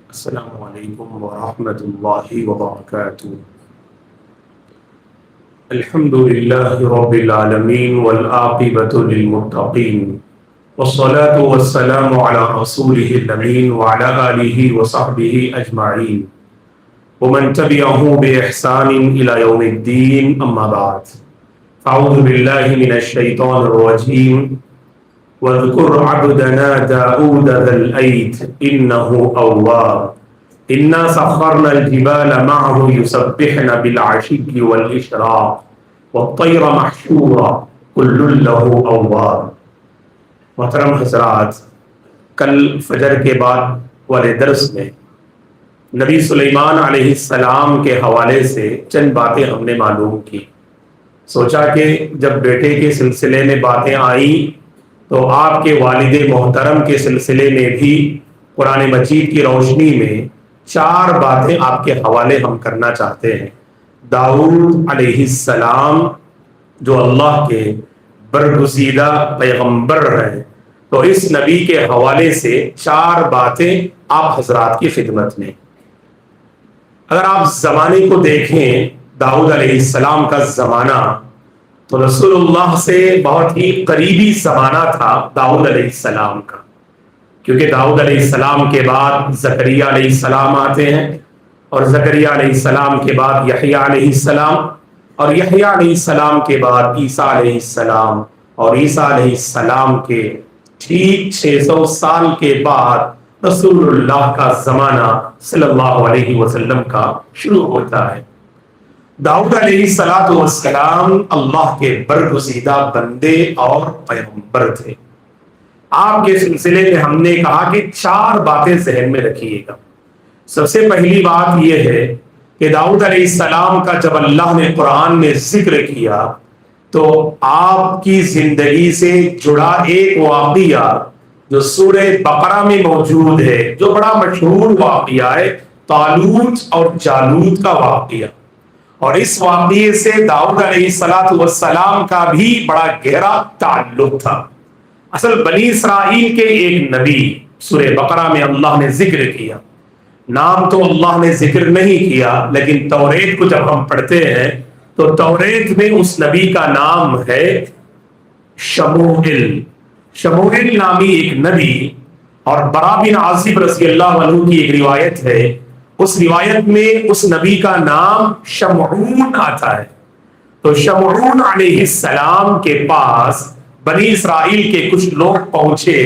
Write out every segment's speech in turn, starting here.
السلام علیکم ورحمۃ اللہ وبرکاتہ۔ الحمد للہ رب العالمین والعاقبۃ للمتقین والصلاة والسلام علی رسولہ الامین وعلی آلہ وصحبہ اجمعین ومن تبعہ بإحسان الی یوم الدین، اما بعد، اعوذ باللہ من الشیطان الرجیم، وَاذْكُرْ عَبْدَنَا دَاؤُودَ ذَا الْأَيْدِ إِنَّهُ أَوَّابٌ إِنَّا سَخَّرْنَا الْجِبَالَ مَعَهُ يُسَبِّحْنَ بِالْعَشِيِّ وَالْإِشْرَاقِ وَالطَّيْرَ مَحْشُورًا كُلٌّ لَّهُ أَوَّابٌ۔ محترم حضرات، کل فجر کے بعد والے درس میں نبی سلیمان علیہ السلام کے حوالے سے چند باتیں ہم نے معلوم کی۔ سوچا کہ جب بیٹے کے سلسلے میں باتیں آئیں تو آپ کے والد محترم کے سلسلے میں بھی قرآن مجید کی روشنی میں 4 باتیں آپ کے حوالے ہم کرنا چاہتے ہیں۔ داؤد علیہ السلام جو اللہ کے برگزیدہ پیغمبر ہیں، تو اس نبی کے حوالے سے 4 باتیں آپ حضرات کی خدمت میں۔ اگر آپ زمانے کو دیکھیں، داؤد علیہ السلام کا زمانہ تو رسول اللہ سے بہت ہی قریبی زمانہ تھا داؤد علیہ السلام کا، کیونکہ داؤد علیہ السلام کے بعد زکریا علیہ السلام آتے ہیں، اور زکریا علیہ السلام کے بعد یحییٰ علیہ السلام، اور یحییٰ علیہ السلام کے بعد عیسیٰ علیہ السلام، اور عیسیٰ علیہ السلام کے ٹھیک 600 سال کے بعد رسول اللہ کا زمانہ صلی اللہ علیہ وسلم کا شروع ہوتا ہے۔ داؤد علیہ السلام اللہ کے برگزیدہ بندے اور پیغمبر تھے۔ آپ کے سلسلے میں ہم نے کہا کہ 4 باتیں ذہن میں رکھیے گا۔ سب سے پہلی بات یہ ہے کہ داؤد علیہ السلام کا جب اللہ نے قرآن میں ذکر کیا تو آپ کی زندگی سے جڑا ایک واقعہ جو سورہ بقرہ میں موجود ہے، جو بڑا مشہور واقعہ ہے، طالوت اور جالوت کا واقعہ، اور اس واقعے سے داؤد علیہ السلام کا بھی بڑا گہرا تعلق تھا۔ اصل بنی اسرائیل کے ایک نبی سورہ بقرہ میں اللہ نے ذکر کیا، نام تو اللہ نے ذکر نہیں کیا، لیکن توریت کو جب ہم پڑھتے ہیں تو توریت میں اس نبی کا نام ہے شموئیل۔ شموئیل نامی ایک نبی، اور برا بن عازب رضی اللہ عنہ کی ایک روایت ہے، اس روایت میں اس نبی کا نام شمعون آتا ہے۔ تو شمعون علیہ السلام کے پاس بنی اسرائیل کے کچھ لوگ پہنچے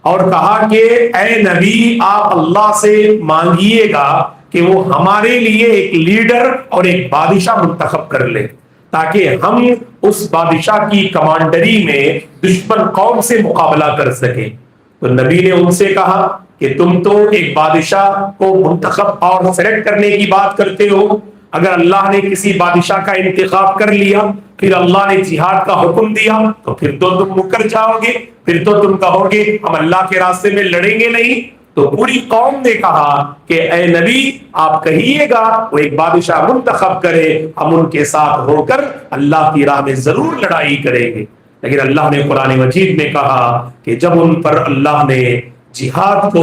اور کہا کہ اے نبی، آپ اللہ سے مانگیے گا کہ وہ ہمارے لیے ایک لیڈر اور ایک بادشاہ منتخب کر لے، تاکہ ہم اس بادشاہ کی کمانڈری میں دشمن قوم سے مقابلہ کر سکیں۔ تو نبی نے ان سے کہا کہ تم تو ایک بادشاہ کو منتخب اور سلیکٹ کرنے کی بات کرتے ہو، اگر اللہ نے کسی بادشاہ کا انتخاب کر لیا، پھر اللہ نے جہاد کا حکم دیا، تو پھر تو تم مکر جاؤ گے، پھر تو تم کہو گے ہم اللہ کے راستے میں لڑیں گے نہیں۔ تو پوری قوم نے کہا کہ اے نبی، آپ کہیے گا وہ ایک بادشاہ منتخب کرے، ہم ان کے ساتھ ہو کر اللہ کی راہ میں ضرور لڑائی کریں گے۔ لیکن اللہ نے قرآن مجید میں کہا کہ جب ان پر اللہ نے جہاد کو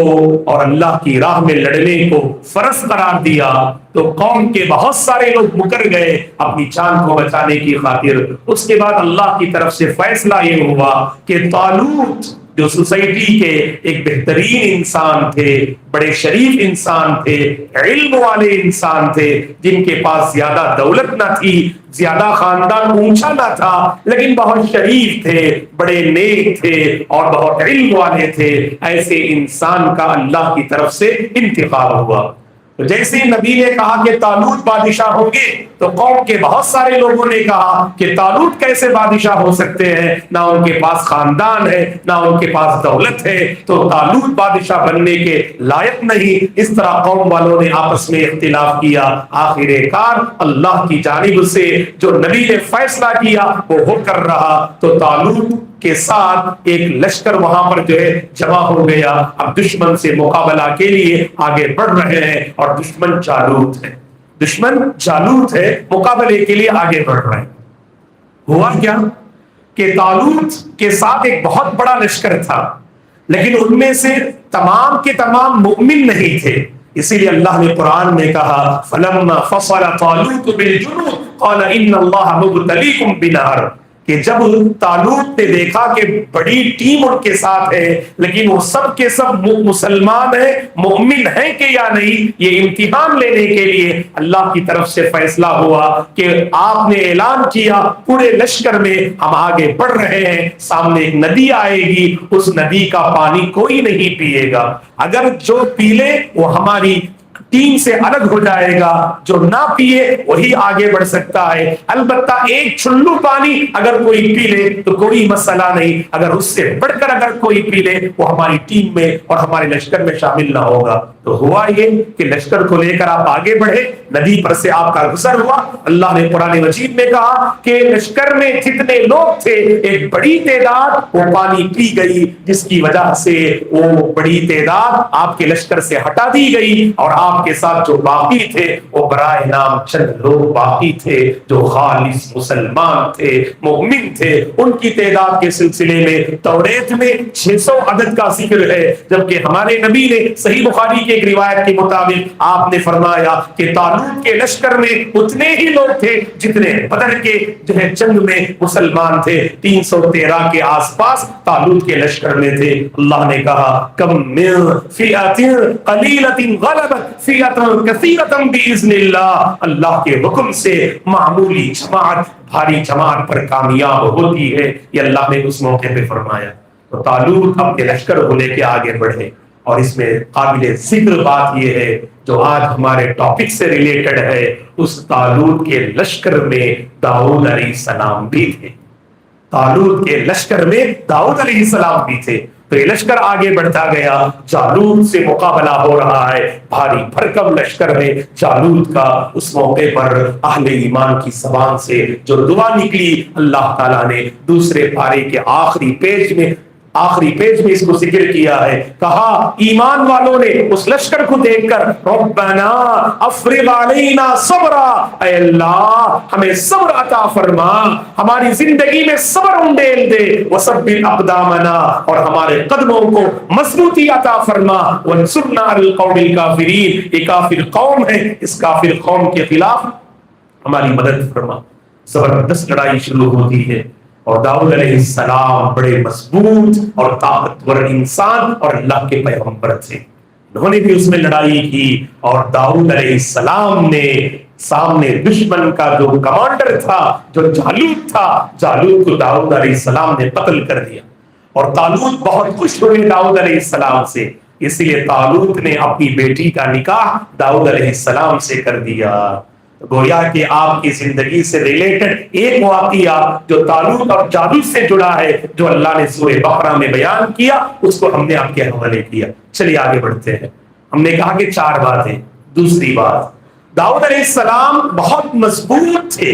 اور اللہ کی راہ میں لڑنے کو فرض قرار دیا تو قوم کے بہت سارے لوگ مکر گئے اپنی جان کو بچانے کی خاطر۔ اس کے بعد اللہ کی طرف سے فیصلہ یہ ہوا کہ طالوت جو سوسائٹی کے ایک بہترین انسان تھے، بڑے شریف انسان تھے، علم والے انسان تھے، جن کے پاس زیادہ دولت نہ تھی، زیادہ خاندان اونچا نہ تھا، لیکن بہت شریف تھے، بڑے نیک تھے اور بہت علم والے تھے، ایسے انسان کا اللہ کی طرف سے انتخاب ہوا۔ تو جیسے نبی نے کہا کہ طالوت بادشاہ ہوں گے تو قوم کے بہت سارے لوگوں نے کہا کہ طالوت کیسے بادشاہ ہو سکتے ہیں، نہ ان کے پاس خاندان ہے، نہ ان کے پاس دولت ہے، تو طالوت بادشاہ بننے کے لائق نہیں۔ اس طرح قوم والوں نے آپس میں اختلاف کیا، آخر کار اللہ کی جانب سے جو نبی نے فیصلہ کیا وہ ہو کر رہا۔ تو طالوت کے ساتھ ایک لشکر وہاں پر جو ہے جمع ہو گیا، اب دشمن سے مقابلہ کے لیے آگے بڑھ رہے ہیں، اور دشمن جالوت ہے، دشمن جالوت ہے، مقابلے کے لیے آگے بڑھ رہے ہیں۔ ہوا کیا کہ طالوت کے ساتھ ایک بہت بڑا لشکر تھا، لیکن ان میں سے تمام کے تمام مؤمن نہیں تھے. اسی لیے اللہ نے قرآن میں کہا فَلَمَّا فَصَلَ طَالُوتُ بِالْجُنُودِ قَالَ إِنَّ اللَّهَ مُبْتَلِيكُمْ بِنَهْرٍ کہ جب طالوت نے دیکھا کہ بڑی ٹیم ان کے ساتھ ہے لیکن وہ سب کے سب مسلمان ہیں، مؤمن ہیں کہ یا نہیں، یہ امتحان لینے کے لیے اللہ کی طرف سے فیصلہ ہوا کہ آپ نے اعلان کیا پورے لشکر میں ہم آگے بڑھ رہے ہیں، سامنے ایک ندی آئے گی، اس ندی کا پانی کوئی نہیں پیے گا، اگر جو پی لے وہ ہماری ٹیم سے الگ ہو جائے گا، جو نہ پیے وہی آگے بڑھ سکتا ہے. البتہ ایک چھلو پانی اگر کوئی پی لے تو کوئی مسئلہ نہیں، اگر اس سے بڑھ کر اگر کوئی پی لے وہ ہماری ٹیم میں اور ہمارے لشکر میں شامل نہ ہوگا. تو ہوا یہ کہ لشکر کو لے کر آپ آگے بڑھے، ندی پر سے آپ کا گزر ہوا. اللہ نے قرآن مجید میں کہا کہ لشکر میں جتنے لوگ تھے ایک بڑی تعداد وہ پانی پی گئی، جس کی وجہ سے وہ بڑی تعداد آپ کے لشکر سے ہٹا دی گئی، اور آپ کے ساتھ جو باقی تھے وہ برائے نام چند لوگ باقی تھے جو خالص مسلمان تھے، مومن تھے. ان کی تعداد کے سلسلے میں توریت میں 600 عدد کا ذکر ہے، جبکہ ہمارے نبی نے صحیح بخاری کی ایک روایت کے مطابق آپ نے فرمایا کہ طالوت کے لشکر میں اتنے ہی لوگ تھے جتنے بدر کے جنگ میں مسلمان تھے. 313 کے آس پاس طالوت کے لشکر میں تھے. اللہ نے کہا کم من فئۃ قلیلۃ غلبت فئۃ کثیرۃ باذن اللہ، اللہ کے حکم سے معمولی جماعت بھاری جماعت پر کامیاب ہوتی ہے، یہ اللہ نے اس موقع پہ فرمایا. تو طالوت اپنے لشکر کو لے کے آگے بڑھے. اور اس میں قابل ذکر بات یہ ہے جو آج ہمارے ٹاپک سے ریلیٹڈ ہے، اس طالوت کے لشکر میں داؤد علیہ السلام بھی تھے. طالوت کے لشکر میں داؤد علیہ السلام بھی تھے. تو یہ لشکر آگے بڑھتا گیا، جالوت سے مقابلہ ہو رہا ہے، بھاری بھرکم لشکر ہے جالوت کا. اس موقع پر اہل ایمان کی زبان سے جو دعا نکلی اللہ تعالیٰ نے دوسرے پارے کے آخری پیج میں اس کو ذکر کیا ہے. کہا ایمان والوں نے اس لشکر کو دیکھ کر ربنا افرغ علینا صبرا، اے اللہ ہمیں صبر عطا فرما، ہماری زندگی میں صبر انڈیل دے، وثبت اقدامنا اور ہمارے قدموں کو مضبوطی عطا فرما، وانصرنا علی القوم الکافرین، یہ کافر قوم ہے، اس کافر قوم کے خلاف ہماری مدد فرما. زبردست لڑائی شروع ہوتی ہے اور داؤد علیہ السلام بڑے مضبوط اور طاقتور انسان اور اللہ کے پیغمبر تھے. انہوں نے بھی اس میں لڑائی کی اور داؤد علیہ السلام نے سامنے دشمن کا جو کمانڈر تھا، جو جالوت تھا، جالوت کو داؤد علیہ السلام نے قتل کر دیا. اور طالوت بہت خوش ہوئے داؤد علیہ السلام سے، اس لیے طالوت نے اپنی بیٹی کا نکاح داؤد علیہ السلام سے کر دیا. گویا کہ آپ کی زندگی سے ریلیٹڈ ایک واقعہ جو طالوت اور جالوت سے جڑا ہے، جو اللہ نے سورہ بقرہ میں بیان کیا، اس کو ہم نے آپ کے حوالے کیا. چلیے آگے بڑھتے ہیں. ہم نے کہا کہ 4 باتیں. دوسری بات، داؤد علیہ السلام بہت مضبوط تھے.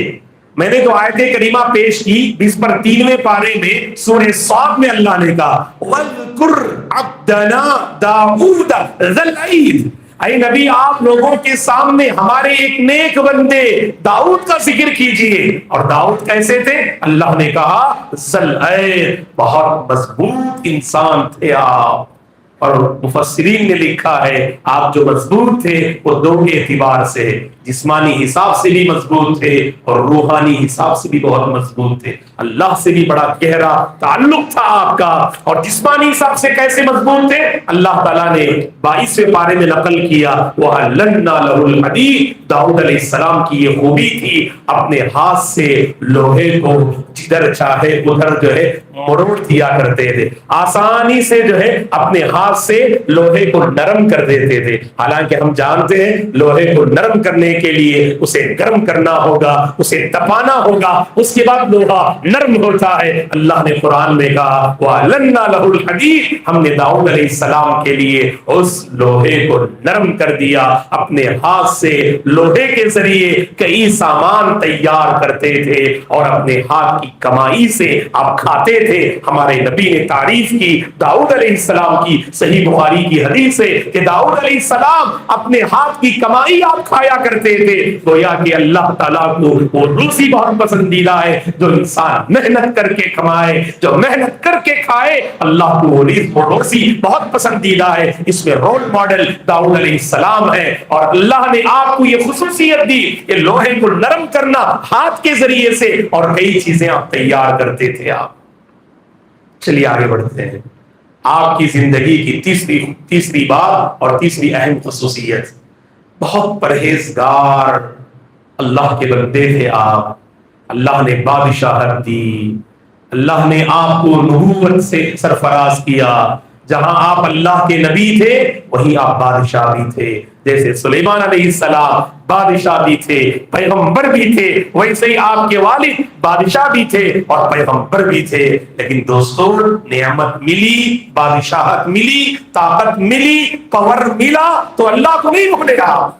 میں نے تو آیت کریمہ پیش کی 20 پر 3ویں پارے میں سورہ صاد میں اللہ نے کہا وَاذْكُرْ عَبْدَنَا دَاؤُودَ ذَا الْأَيْدِ، اے نبی آپ لوگوں کے سامنے ہمارے ایک نیک بندے داؤد کا ذکر کیجئے. اور داؤد کیسے تھے؟ اللہ نے کہا ذا الْأَيْدِ، بہت مضبوط انسان تھے آپ. اور مفسرین نے لکھا ہے آپ جو مضبوط تھے وہ 2 اعتبار سے، جسمانی حساب سے بھی مضبوط تھے اور روحانی حساب سے بھی بہت مضبوط تھے. اللہ سے بھی بڑا گہرا تعلق تھا آپ کا. اور جسمانی حساب سے کیسے مضبوط تھے؟ اللہ تعالیٰ نے 22ویں پارے میں نقل کیا وَأَلَّنَّا لَهُ الْحَدِيدَ، داؤد علیہ السلام کی یہ خوبی تھی اپنے ہاتھ سے لوہے کو جدھر چاہے ادھر جو ہے مروڑ دیا کرتے تھے، آسانی سے جو ہے اپنے ہاتھ سے لوہے کو نرم کر دیتے تھے. حالانکہ ہم جانتے ہیں لوہے کو نرم کرنے کے لیے اسے گرم کرنا ہوگا، اسے تپانا ہوگا، اس کے بعد لوہا نرم ہوتا ہے. اللہ نے قرآن میں کہا وَأَلَنَّا لَهُ الْحَدِيدَ، ہم نے داؤد علیہ السلام کے لیے اس لوہے کو نرم کر دیا. اپنے ہاتھ سے لوہے کے ذریعے کئی سامان تیار کرتے تھے اور اپنے ہاتھ کی کمائی سے آپ کھاتے تھے. ہمارے نبی نے تعریف کی داؤد علیہ السلام کی صحیح بخاری کی حدیث ہے کہ داؤد علیہ السلام اپنے ہاتھ کی کمائی آپ کھایا کرتے تھے. گویا کہ اللہ تعالیٰ کو وہ روزی بہت پسندیدہ ہے جو انسان محنت کر کے کمائے, جو محنت کر کے کھائے. اللہ کو وہ روزی بہت پسندیدہ ہے. اس میں رول ماڈل داؤد علیہ السلام ہے, اور اللہ نے آپ کو یہ خصوصیت دی کہ لوہے کو نرم کرنا ہاتھ کے ذریعے سے, اور کئی چیزیں آپ تیار کرتے تھے آپ. چلیے آگے بڑھتے ہیں. آپ کی زندگی کی تیسری بات اور تیسری اہم خصوصیت, بہت پرہیزگار اللہ کے بندے تھے آپ. اللہ نے بادشاہت دی, اللہ نے آپ کو نبوت سے سرفراز کیا. جہاں آپ اللہ کے نبی تھے وہیں آپ بادشاہ بھی تھے. جیسے سلیمان علیہ السلام بادشاہ بھی تھے, پیغمبر بھی تھے, ویسے ہی آپ کے والد بادشاہ بھی تھے اور پیغمبر بھی تھے. لیکن دوستو, نعمت ملی, بادشاہت ملی, طاقت ملی, پاور ملا تو اللہ کو نہیں بھولے گا.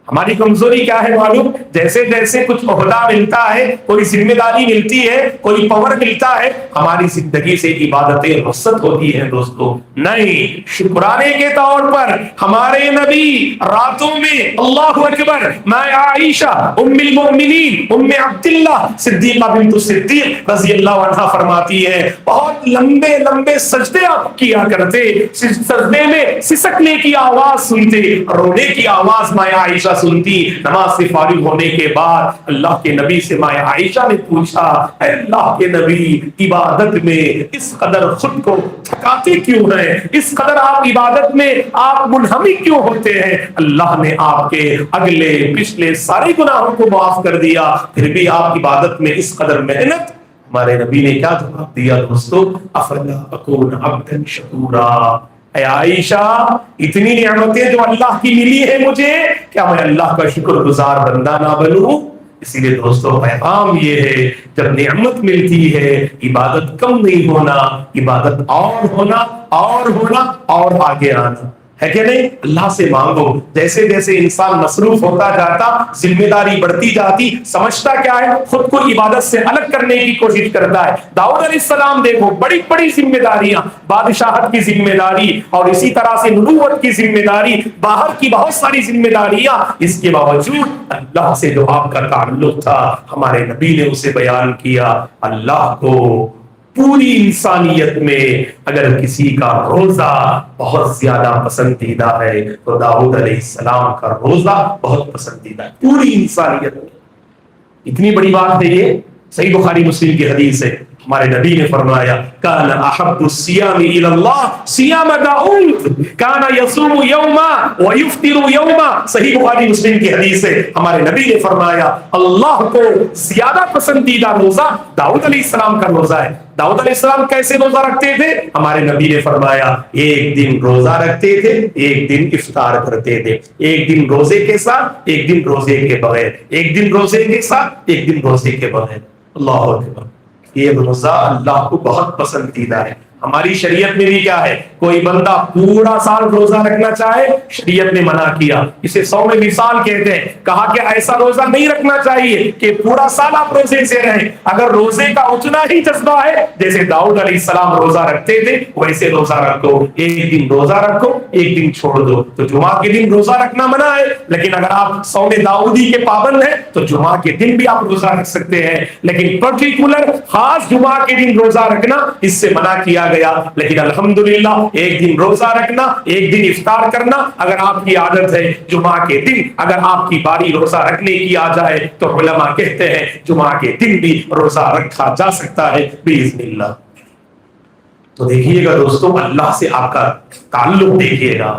ہماری کمزوری کیا ہے معلوم؟ جیسے جیسے کچھ عہدہ ملتا ہے, کوئی ذمہ داری ملتی ہے, کوئی پاور ملتا ہے, ہماری زندگی سے عبادتیں رخصت ہوتی ہیں. دوستو نہیں, شکرانے کے طور پر ہمارے نبی راتوں میں اللہ اکبر میں عائشہ ام المؤمنین ام عبداللہ صدیقہ بنت الصدیق رضی اللہ عنہا فرماتی ہے, بہت لمبے لمبے سجدے آپ کیا کرتے. سجدے میں سسکنے کی آواز سنتے, رونے کی آواز میں عائشہ سنتی. نماز سے فارغ ہونے کے بعد اللہ کے نبی سے ماں عائشہ نے پوچھا, اے اللہ کے نبی, عبادت میں اس قدر خود کو تھکاتے کیوں ہیں, اس قدر آپ عبادت میں آپ منہمک کیوں ہوتے ہیں؟ اللہ نے آپ کے اگلے پچھلے سارے گناہوں کو معاف کر دیا, پھر بھی آپ عبادت میں اس قدر محنت. ہمارے نبی نے کیا جواب دیا دوستو؟ افلا اکون عبدا شکورا. اے عائشہ, اتنی نعمتیں جو اللہ کی ملی ہے مجھے, کیا میں اللہ کا شکر گزار بندہ نہ بنوں؟ اسی لیے دوستو پیغام یہ ہے, جب نعمت ملتی ہے عبادت کم نہیں ہونا, عبادت اور ہونا اور ہونا اور آگے آنا ہے کہ نہیں. اللہ سے مانگو. جیسے جیسے انسان مصروف ہوتا جاتا, ذمہ داری بڑھتی جاتی, سمجھتا کیا ہے, خود کو عبادت سے الگ کرنے کی کوشش کرتا ہے. داؤد علیہ السلام دیکھو, بڑی بڑی ذمہ داریاں, بادشاہت کی ذمہ داری اور اسی طرح سے نبوت کی ذمہ داری, باہر کی بہت ساری ذمہ داریاں. اس کے باوجود اللہ سے جو آپ کا تعلق تھا, ہمارے نبی نے اسے بیان کیا. اللہ کو پوری انسانیت میں اگر کسی کا روزہ بہت زیادہ پسندیدہ ہے تو داؤد علیہ السلام کا روزہ بہت پسندیدہ ہے پوری انسانیت میں. اتنی بڑی بات ہے یہ, صحیح بخاری مسلم کی حدیث ہے. ہمارے نبی نے فرمایا, کان احب الصیام الی اللہ صیام داؤد کان یصوم یوما ویفطر یوما. صحیح بخاری مسلم کی حدیث ہے. ہمارے نبی نے فرمایا, اللہ کو زیادہ پسندیدہ روزہ داؤد علیہ السلام کا روزہ ہے. داؤد علیہ السلام کیسے روزہ رکھتے تھے؟ ہمارے نبی نے فرمایا, ایک دن روزہ رکھتے تھے, ایک دن افطار کرتے تھے. ایک دن روزے کے ساتھ, ایک دن روزے کے بغیر, ایک دن روزے کے ساتھ, ایک دن روزے کے بغیر. اللہ اکبر. یہ روزہ اللہ کو بہت پسندیدہ ہے. ہماری شریعت میں بھی کیا ہے, کوئی بندہ پورا سال روزہ رکھنا چاہے, شریعت نے منع کیا. اسے صوم وصال کہتے ہیں. کہا کہ ایسا روزہ نہیں رکھنا چاہیے کہ پورا سال آپ روزے سے رہیں. اگر روزے کا اتنا ہی جذبہ ہے جیسے داؤد علیہ السلام روزہ رکھتے تھے, ویسے روزہ رکھو. ایک دن روزہ رکھو, ایک دن چھوڑ دو. تو جمعہ کے دن روزہ رکھنا منع ہے, لیکن اگر آپ صوم داؤدی کے پابند ہیں تو جمعہ کے دن بھی آپ روزہ رکھ سکتے ہیں. لیکن پرٹیکولر خاص جمعہ کے دن روزہ رکھنا اس سے منع کیا گیا. لیکن الحمدللہ ایک دن روزہ رکھنا, ایک دن افطار کرنا اگر آپ کی عادت ہے, جمعہ کے دن اگر آپ کی باری روزہ رکھنے کی آ جائے تو علماء کہتے ہیں جمعہ کے دن بھی روزہ رکھا جا سکتا ہے باذن اللہ. تو دیکھیے گا دوستوں, اللہ سے آپ کا تعلق دیکھیے گا.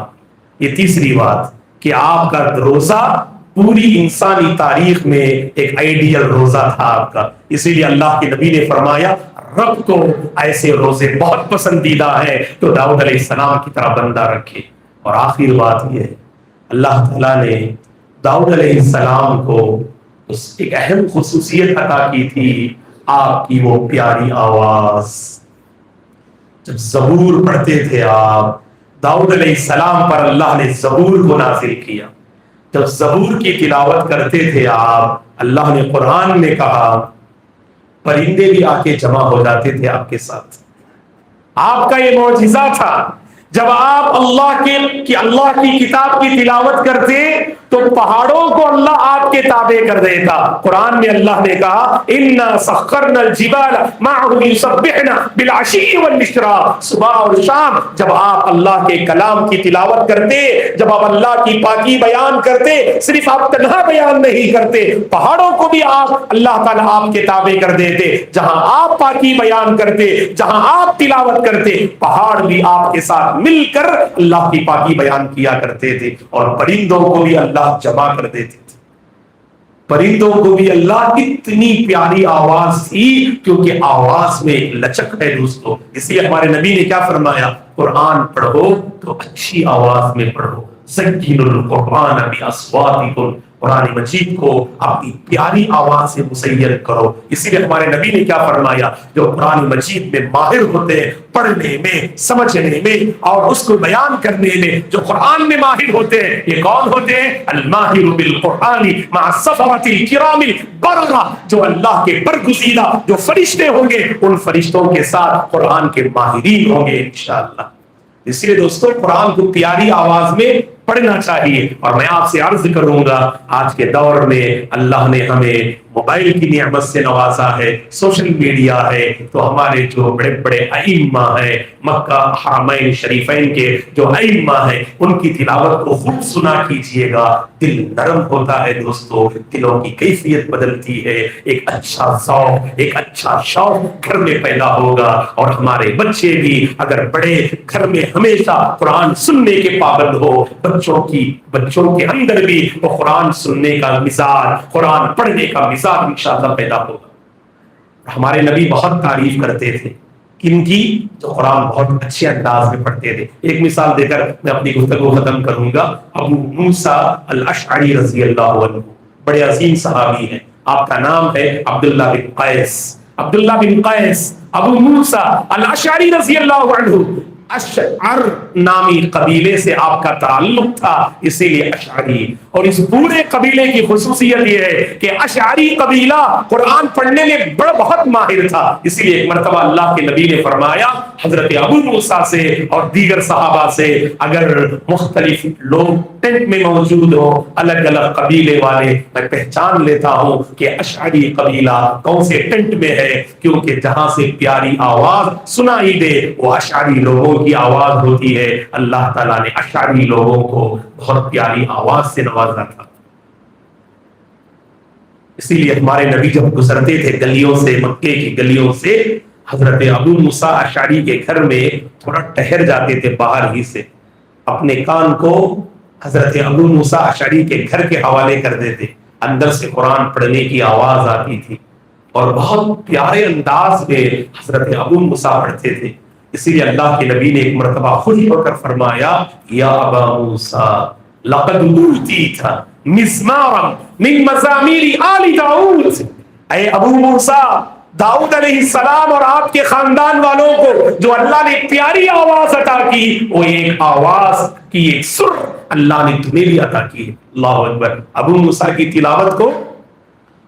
یہ تیسری بات کہ آپ کا روزہ پوری انسانی تاریخ میں ایک آئیڈیل روزہ تھا آپ کا. اسی لیے اللہ کے نبی نے فرمایا, رب کو ایسے روزے بہت پسندیدہ ہیں تو داؤد علیہ السلام کی طرح بندہ رکھے. اور آخر بات یہ ہے, اللہ تعالیٰ نے داؤد علیہ السلام کو اس ایک اہم خصوصیت عطا کی تھی, آپ کی وہ پیاری آواز. جب زبور پڑھتے تھے آپ, داؤد علیہ السلام پر اللہ نے زبور کو نازل کیا. جب زبور کی تلاوت کرتے تھے آپ, اللہ نے قرآن میں کہا پرندے بھی آ کے جمع ہو جاتے تھے آپ کے ساتھ. آپ کا یہ معجزہ تھا جب آپ اللہ کی کتاب کی تلاوت کرتے تو پہاڑوں کو اللہ آپ کے تابع کر دیتا. قرآن میں اللہ نے کہا انا سخرنا الجبال معه يسبحن بالعشي والاشراق. صبح اور شام جب آپ اللہ کے کلام کی تلاوت کرتے, جب آپ اللہ کی پاکی بیان کرتے, صرف آپ تنہا بیان نہیں کرتے, پہاڑوں کو بھی آپ اللہ تعالیٰ آپ کے تابع کر دیتے. جہاں آپ پاکی بیان کرتے, جہاں آپ تلاوت کرتے, پہاڑ بھی آپ کے ساتھ مل کر اللہ کی پاکی بیان کیا کرتے تھے. اور پرندوں کو بھی اللہ جمع کر دیتے تھے. پرندوں کو بھی اللہ اتنی پیاری آواز تھی, کیونکہ آواز میں ایک لچک ہے دوستو. اس لیے ہمارے نبی نے کیا فرمایا, قرآن پڑھو تو اچھی آواز میں پڑھو. زینوا القرآن باصواتکم, قرآن مجید کو اپنی پیاری آواز سے مسیر کرو. اسی لیے ہمارے نبی نے کیا فرمایا, جو قرآن مجید میں ماہر ہوتے ہیں, پڑھنے میں, سمجھنے میں اور اس کو بیان کرنے میں, جو قرآن میں ماہر ہوتے ہیں, یہ کون ہوتے ہیں؟ الماہر بالقرآن مع السفرۃ الکرام البررہ, جو اللہ کے برگزیدہ جو فرشتے ہوں گے, ان فرشتوں کے ساتھ قرآن کے ماہرین ہوں گے انشاءاللہ. اس لیے دوستوں قرآن کو پیاری آواز میں پڑھنا چاہیے. اور میں آپ سے عرض کروں گا, آج کے دور میں اللہ نے ہمیں موبائل کی نعمت سے نوازا ہے, سوشل میڈیا ہے, تو ہمارے جو بڑے بڑے ائمہ ہیں, مکہ حرمین شریفین کے جو ائمہ ہیں, ان کی تلاوت کو خود سنا کیجئے گا. دل نرم ہوتا ہے دوستو, دلوں کی کیفیت بدلتی ہے, ایک اچھا ذوق, ایک اچھا شوق گھر میں پیدا ہوگا. اور ہمارے بچے بھی اگر بڑے گھر میں ہمیشہ قرآن سننے کے پابند ہو, بچوں کے اندر بھی وہ قرآن سننے کا مزاج, قرآن پڑھنے کا مزاج انشاءاللہ پیدا ہوگا. ہمارے نبی بہت تعریف کرتے تھے کن کی, جو قرآن بہت اچھے انداز میں پڑھتے تھے. ایک مثال دے کر میں اپنی گفتگو ختم کروں گا. ابو موسیٰ الاشعری رضی اللہ عنہ بڑے عظیم صحابی ہیں. آپ کا نام ہے عبداللہ بن قیس. عبداللہ بن قیس ابو موسیٰ الاشعری رضی اللہ عنہ, اشعر نامی قبیلے سے آپ کا تعلق تھا, اسی لیے اشعری. اور اس پورے قبیلے کی خصوصیت یہ ہے کہ اشعری قبیلہ قرآن پڑھنے میں بہت ماہر تھا. اسی لیے ایک مرتبہ اللہ کے نبی نے فرمایا حضرت ابو موسیٰ سے اور دیگر صحابہ سے, اگر مختلف لوگ ٹینٹ میں موجود ہو, الگ الگ قبیلے والے, میں پہچان لیتا ہوں کہ اشعری قبیلہ کون سے ٹینٹ میں ہے, کیونکہ جہاں سے پیاری آواز سنائی دے وہ اشعری لوگوں کی آواز ہوتی ہے. اللہ تعالیٰ نے اشعری لوگوں کو بہت پیاری آواز سے نوازا تھا. اسی لیے ہمارے نبی جب گزرتے تھے گلیوں سے, مکے کی گلیوں سے, حضرت ابو موسیٰ اشعری کے گھر میں تھوڑا ٹہر جاتے تھے باہر ہی سے, اپنے کان کو حضرت ابو موسیٰ اشعری کے گھر کے حوالے کر دیتے. اندر سے قرآن پڑھنے کی آواز آتی تھی اور بہت پیارے انداز میں حضرت ابو موسیٰ پڑھتے تھے. اسی لیے اللہ کے نبی نے ایک مرتبہ خوش ہو کر فرمایا یا ابا موسیٰ لقد اوتیت مزمارا من مزامیر آل داؤد. اے ابو موسیٰ, داؤد علیہ السلام اور آپ کے خاندان والوں کو جو اللہ نے پیاری آواز عطا کی, وہ ایک آواز کی ایک سر اللہ نے تمہیں بھی عطا کی ہے. اللہ اکبر. ابو موسیٰ کی تلاوت کو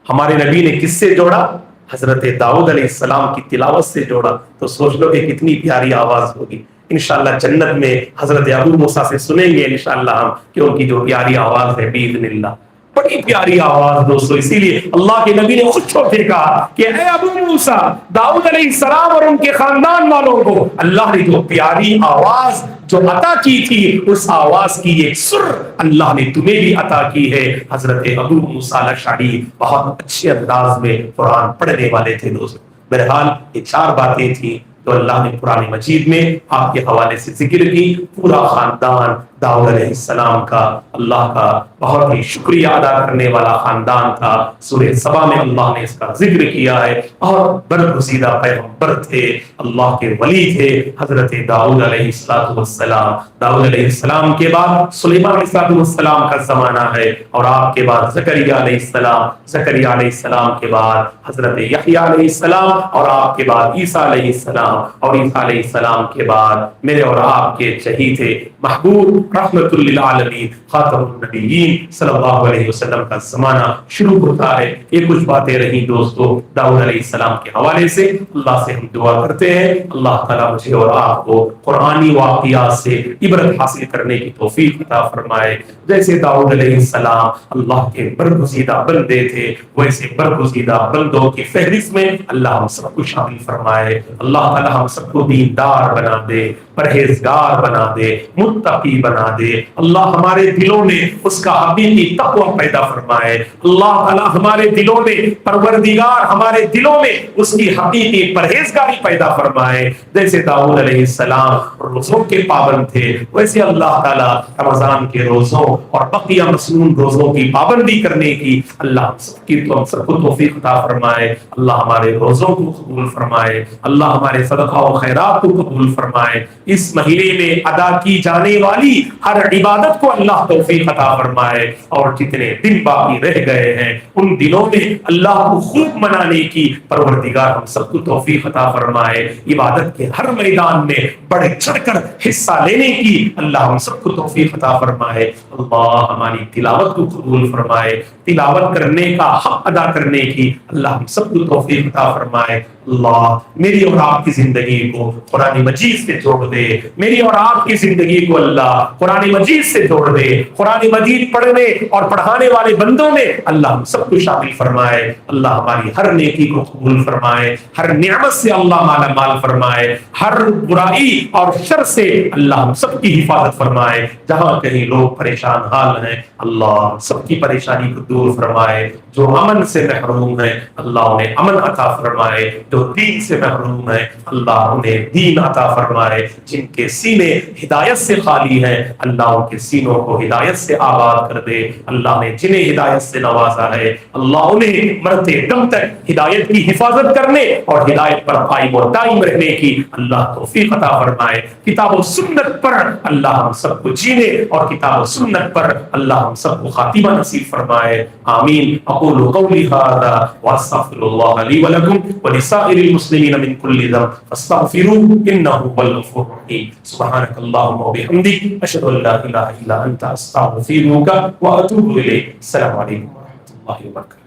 ہمارے نبی نے کس سے جوڑا؟ حضرت داؤد علیہ السلام کی تلاوت سے جوڑا. تو سوچ لو کہ کتنی پیاری آواز ہوگی. انشاءاللہ جنت میں حضرت ابو موسیٰ سے سنیں گے انشاءاللہ ہم, کیونکہ جو پیاری آواز ہے باذن اللہ, بڑی پیاری آواز دوستو. اسی لیے اللہ کے نبی نے خود چھوڑ کے کہا کہ اے ابو موسیٰ, داؤد علیہ السلام اور ان کے خاندان والوں کو اللہ نے جو پیاری آواز جو عطا کی تھی, اس آواز کی ایک سر اللہ نے تمہیں بھی عطا کی ہے. حضرت ابو موسیٰ الاشعری بہت اچھے انداز میں قرآن پڑھنے والے تھے دوستو. بہرحال یہ 4 باتیں تھیں تو اللہ نے قرآن مجید میں آپ کے حوالے سے ذکر کی. پورا خاندان داؤد علیہ السلام کا اللہ کا بہت ہی شکریہ ادا کرنے والا خاندان تھا. سورہ سبا میں اللہ نے اس کا ذکر کیا ہے. اور برگزیدہ پیغمبر تھے, اللہ کے ولی تھے حضرت داؤد علیہ السلام. داؤد علیہ السلام کے بعد سلیمان علیہ السلام کا زمانہ ہے, اور آپ کے بعد زکریا علیہ السلام, زکریا علیہ السلام کے بعد حضرت یحییٰ علیہ السلام, اور آپ کے بعد عیسیٰ علیہ السلام. السلام اور عیسیٰ علیہ السلام کے بعد میرے اور آپ کے چہیتے محبوب رحمت للعالمین خاتم النبیین صلی اللہ علیہ وسلم کا زمانہ شروع ہوتا ہے۔ یہ کچھ باتیں رہیں دوستو داؤد علیہ السلام کے حوالے سے۔ اللہ سے ہم دعا کرتے ہیں اللہ تعالیٰ مجھے اور آپ کو قرآنی واقعات سے عبرت حاصل کرنے کی توفیق عطا فرمائے۔ جیسے داؤد علیہ السلام اللہ کے برگزیدہ بندے تھے، ویسے برگزیدہ بندوں کی فہرست میں اللہ ہم سب کو شامل فرمائے۔ اللہ تعالیٰ ہم سب کو دیندار بنا دے، پرہیزگار بنا دے، متقی بنا دے۔ اللہ ہمارے دلوں میں اس کا حقیقی تقوی پیدا فرمائے۔ اللہ تعالیٰ ہمارے دلوں میں پروردگار ہمارے دلوں میں اس کی حقیقی پرہیزگاری پیدا فرمائے۔ جیسے داؤد علیہ السلام روزوں کے پابند تھے، ویسے اللہ تعالیٰ رمضان کے روزوں اور بقیہ مسنون روزوں کی پابندی کرنے کی اللہ ہم سب کو توفیق عطا فرمائے۔ اللہ ہمارے روزوں کو قبول فرمائے، اللہ ہمارے صدقہ و خیرات کو قبول فرمائے۔ اس مہینے میں ادا کی جانے والی ہر عبادت کو اللہ توفیق عطا فرمائے، اور جتنے دن باقی رہ گئے ہیں ان دنوں میں اللہ کو خوب منانے کی پروردگار ہم سب کو توفیق عطا فرمائے۔ عبادت کے ہر میدان میں بڑھ چڑھ کر حصہ لینے کی اللہ ہم سب کو توفیق عطا فرمائے۔ اللہ ہماری تلاوت کو قبول فرمائے، تلاوت کرنے کا حق ادا کرنے کی اللہ ہم سب کو توفیق عطا فرمائے۔ اللہ میری اور آپ کی زندگی کو قرآن مجید سے جوڑ دے، میری اور آپ کی زندگی کو اللہ قرآن مجید سے جوڑ دے۔ قرآن مجید پڑھنے اور پڑھانے والے بندوں میں اللہ ہم سب کو شامل فرمائے۔ اللہ ہماری ہر نیکی کو قبول فرمائے، ہر نعمت سے اللہ مالا مال فرمائے، ہر برائی اور شر سے اللہ ہم سب کی حفاظت فرمائے۔ جہاں کہیں لوگ پریشان حال ہیں اللہ سب کی پریشانی کو دور فرمائے۔ جو امن سے محروم ہے اللہ انہیں امن عطا فرمائے، جو دین سے محروم ہے اللہ انہیں دین عطا فرمائے، جن کے سینے ہدایت سے خالی ہیں اللہ ان کے سینوں کو ہدایت سے آباد کر دے۔ اللہ نے جنہیں ہدایت سے نوازا ہے اللہ انہیں مرتے دم تک ہدایت کی حفاظت کرنے اور ہدایت پر قائم و دائم رہنے کی اللہ توفیق عطا فرمائے۔ کتاب و سنت پر اللہ ہم سب کو جینے اور کتاب و سنت پر اللہ ہم سب کو خاتمہ نصیب فرمائے۔ آمین۔ اقول قولی ھذا واستغفر اللہ لی ولکم ولسائر المسلمین من کل ذنب فاستغفروہ انہ هو الغفور الرحیم۔ سبحانک اللہم وبحمدک اشہد ان لا الہ الا انت استغفرک واتوب الیک۔ السلام علیکم ورحمۃ اللہ وبرکاتہ۔